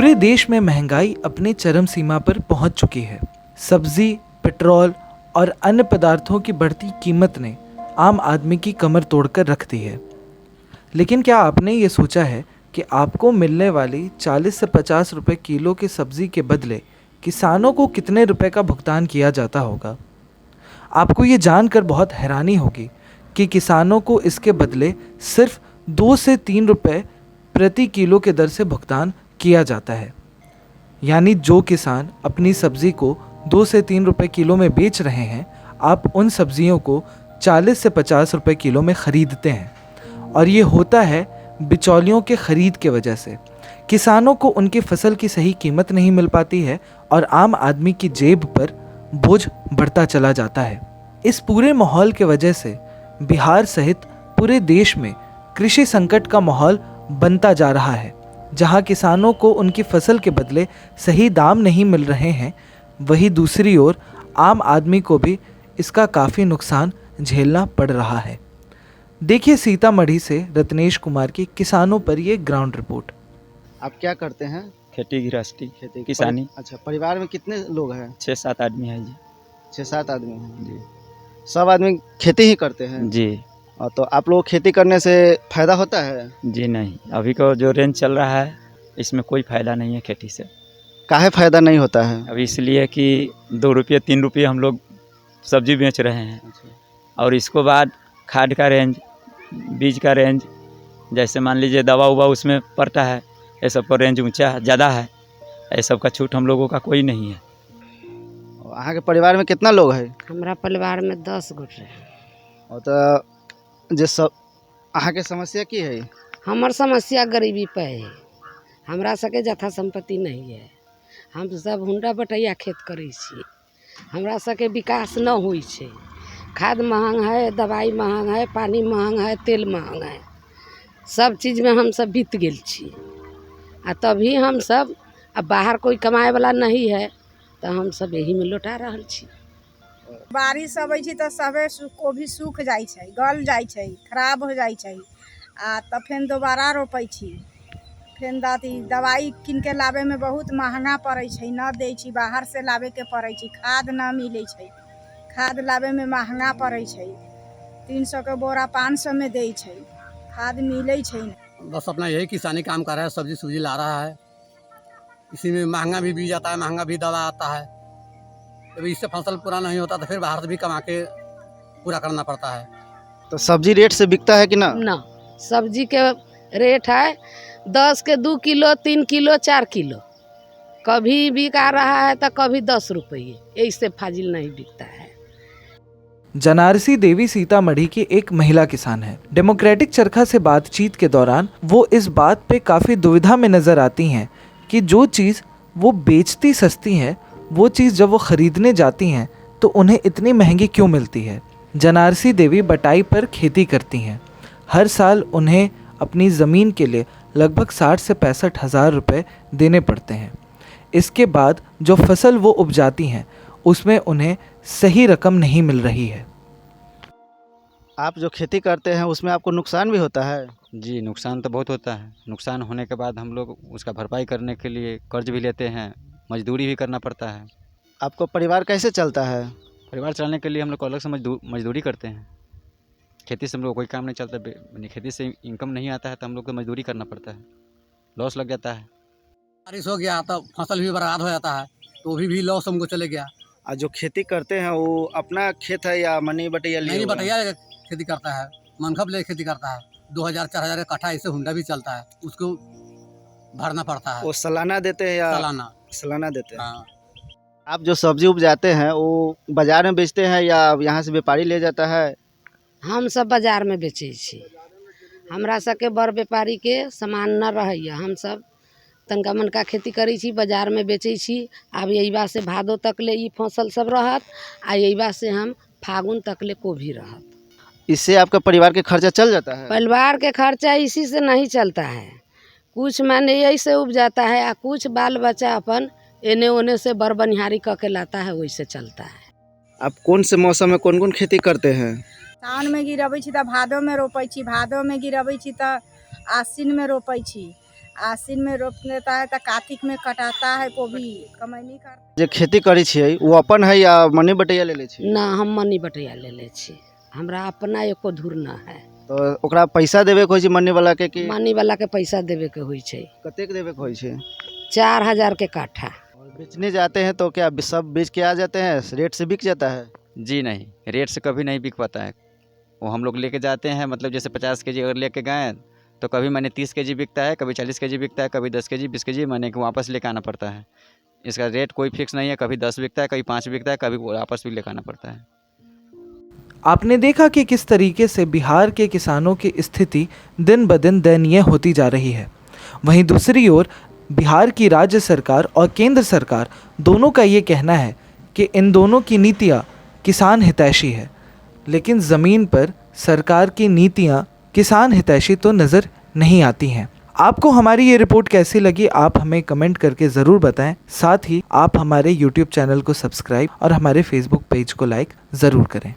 पूरे देश में महंगाई अपनी चरम सीमा पर पहुंच चुकी है। सब्जी, पेट्रोल और अन्य पदार्थों की बढ़ती कीमत ने आम आदमी की कमर तोड़कर रख दी है। लेकिन क्या आपने ये सोचा है कि आपको मिलने वाली 40 से 50 रुपए किलो की सब्जी के बदले किसानों को कितने रुपए का भुगतान किया जाता होगा? आपको ये जानकर बहुत हैरानी होगी कि किसानों को इसके बदले सिर्फ 2 से 3 रुपए प्रति किलो के दर से भुगतान किया जाता है। यानी जो किसान अपनी सब्जी को 2 से 3 रुपए किलो में बेच रहे हैं, आप उन सब्जियों को 40 से 50 रुपए किलो में ख़रीदते हैं। और ये होता है बिचौलियों के ख़रीद के वजह से। किसानों को उनकी फसल की सही कीमत नहीं मिल पाती है और आम आदमी की जेब पर बोझ बढ़ता चला जाता है। इस पूरे माहौल के वजह से बिहार सहित पूरे देश में कृषि संकट का माहौल बनता जा रहा है। जहां किसानों को उनकी फसल के बदले सही दाम नहीं मिल रहे हैं, वहीं दूसरी ओर आम आदमी को भी इसका काफ़ी नुकसान झेलना पड़ रहा है। देखिए सीतामढ़ी से रत्नेश कुमार की किसानों पर ये ग्राउंड रिपोर्ट। आप क्या करते हैं? खेती गृहस्थी खेती किसानी। अच्छा, परिवार में कितने लोग हैं? 6-7 आदमी है जी। 6-7 आदमी हैं जी सब आदमी खेती ही करते हैं जी। तो आप लोग खेती करने से फायदा होता है? जी नहीं, अभी का जो रेंज चल रहा है इसमें कोई फ़ायदा नहीं है खेती से। काहे फायदा नहीं होता है? अभी इसलिए कि 2 रुपये 3 रुपये हम लोग सब्जी बेच रहे हैं। और इसको बाद खाद का रेंज, बीज का रेंज, जैसे मान लीजिए दवा उवा उसमें पड़ता है, ये सब का रेंज ऊंचा ज़्यादा है। ये सब का छूट हम लोगों का कोई नहीं है। अहाँ के परिवार में कितना लोग है? हमरा परिवार में 10 गोटे। और तो जे सब अहाँ के समस्या की है? हमर समस्या गरीबी पे है। हमरा सके जथा संपत्ति नहीं है। हम सब हुंडा बटैया खेत करै छी। हमरा सके विकास न होइ छै। खाद महंग है, दवाई महंग है, पानी महंग है, तेल महंग है। सब चीज़ में हम सब बीत गेल छी। आ तभी हम सब अब बाहर कोई कमाए वाला नहीं है तो हम सब यही में लौटा रहल छी। बारिश अबै छै तऽ सबे कोबी सूख जाइ छै, गल जाइ छै, खराब हो जाइ छै। तब फेन दोबारा रोपै छी। फेन दवाई कीन के लाबे में बहुत महंगा पड़ै छै, न दै छी, बाहर से लाबे के पड़ै छै। खाद न मिलै छै, खाद लाबे में महंगा पड़ै छै। 300 के बोरा 500 में दै छै, खाद मिलै छै न। बस अपना यही किसानी काम कर रहा है, सब्जी सुब्जी ला रहा है। इसी में महंगा भी बीज आता है, महंगा भी दवा आता है। जब इससे फसल पूरा नहीं होता तो फिर बाहर से भी कमा के पूरा करना पड़ता है। तो सब्जी रेट से बिकता है कि ना? ना, सब्जी के रेट है 10 के 2 किलो, 3 किलो, 4 किलो। कभी बिका रहा है तो कभी 10 रुपये। इससे फाजिल नहीं बिकता है। जनारसी देवी सीतामढ़ी की एक महिला किसान है। डेमोक्रेटिक चरखा से बातचीत के दौरान वो इस बात पे काफ़ी दुविधा में नज़र आती हैं कि जो चीज़ वो बेचती सस्ती है, वो चीज़ जब वो ख़रीदने जाती हैं तो उन्हें इतनी महंगी क्यों मिलती है। जनारसी देवी बटाई पर खेती करती हैं। हर साल उन्हें अपनी ज़मीन के लिए लगभग 60 से 65 हज़ार रुपये देने पड़ते हैं। इसके बाद जो फसल वो उपजाती हैं उसमें उन्हें सही रकम नहीं मिल रही है। आप जो खेती करते हैं उसमें आपको नुकसान भी होता है? जी, नुकसान तो बहुत होता है। नुकसान होने के बाद हम लोग उसका भरपाई करने के लिए कर्ज भी लेते हैं, मजदूरी भी करना पड़ता है। आपको परिवार कैसे चलता है? परिवार चलाने के लिए हम लोग को अलग से मजदूरी करते हैं। खेती से हम लोग कोई काम नहीं चलता, खेती से इनकम नहीं आता है तो हम लोग को मजदूरी करना पड़ता है, लॉस लग जाता है। बारिश हो गया तो फसल भी बर्बाद हो जाता है, तो भी लॉस हमको चले गया। और जो खेती करते हैं वो अपना खेत है या मनी बटैया लिए? नहीं, बटैया खेती करता है, मनखब ले खेती करता है। 2000-4000 का कट्ठा ऐसे हुंडा भी चलता है, उसको भरना पड़ता है। वो सालाना देते हैं या? सालाना देते हैं। हाँ। आप जो सब्जी उपजाते हैं वो बाजार में बेचते हैं या यहाँ से व्यापारी ले जाता है? हम सब बाजार में बेचै छी। हमरा सबके बड़ व्यापारी के सामान न रहैया। हम सब तनका मनका खेती करै छी, बाजार में बेचै छी। आब यही बात से भादो तक ले ई फसल सब रहत, आ यही बात से हम फागुन तक ले कोभी रहत। इससे आपका परिवार के खर्चा चल जाता है? परिवार के खर्चा इसी से नहीं चलता है। कुछ मैंने यही से उपजाता है, आ कुछ बाल बच्चा अपन एने ओने से बड़ बनिहारी क के लाता है, वैसे चलता है। आप कौन से मौसम में कौन कौन खेती करते हैं? सावन में गिरबै छी तऽ भादो में रोपै छी, भादो में गिरबै छी तऽ आश्विन में रोपै छी, आसिन में रोप देता है तो कार्तिक में कटाता है, कोबी कमैनी कर। जे खेती करी छियै वो अपन है या मनी बटैया ले छी? ना, हम मनी बटैया ले छी, हमरा अपना एको धुर न है। तो ओकरा पैसा देवे के होइ छै मनी वाला के कि मनी वाला के पैसा देवे के होइ छै? कतेक देवे के होइ छै? 4000 के काठा। और बेचने जाते हैं तो क्या सब बेच के आ जाते हैं, रेट से बिक जाता है? जी नहीं, रेट से कभी नहीं बिक पाता है। वो हम लोग लेके जाते हैं, मतलब जैसे 50 केजी अगर लेके गए तो कभी मैंने 30 केजी बिकता है, कभी 40 केजी बिकता है, कभी 10 केजी 20 केजी मैंने को वापस लेके आना पड़ता है। इसका रेट कोई फिक्स नहीं है, कभी 10 बिकता है, कभी 5 बिकता है, कभी वापस भी लेके आना पड़ता है। आपने देखा कि किस तरीके से बिहार के किसानों की स्थिति दिन ब दिन दयनीय होती जा रही है। वहीं दूसरी ओर बिहार की राज्य सरकार और केंद्र सरकार दोनों का ये कहना है कि इन दोनों की नीतियाँ किसान हितैषी है, लेकिन ज़मीन पर सरकार की नीतियाँ किसान हितैषी तो नज़र नहीं आती हैं। आपको हमारी ये रिपोर्ट कैसी लगी, आप हमें कमेंट करके ज़रूर बताएं। साथ ही आप हमारे YouTube चैनल को सब्सक्राइब और हमारे Facebook पेज को लाइक ज़रूर करें।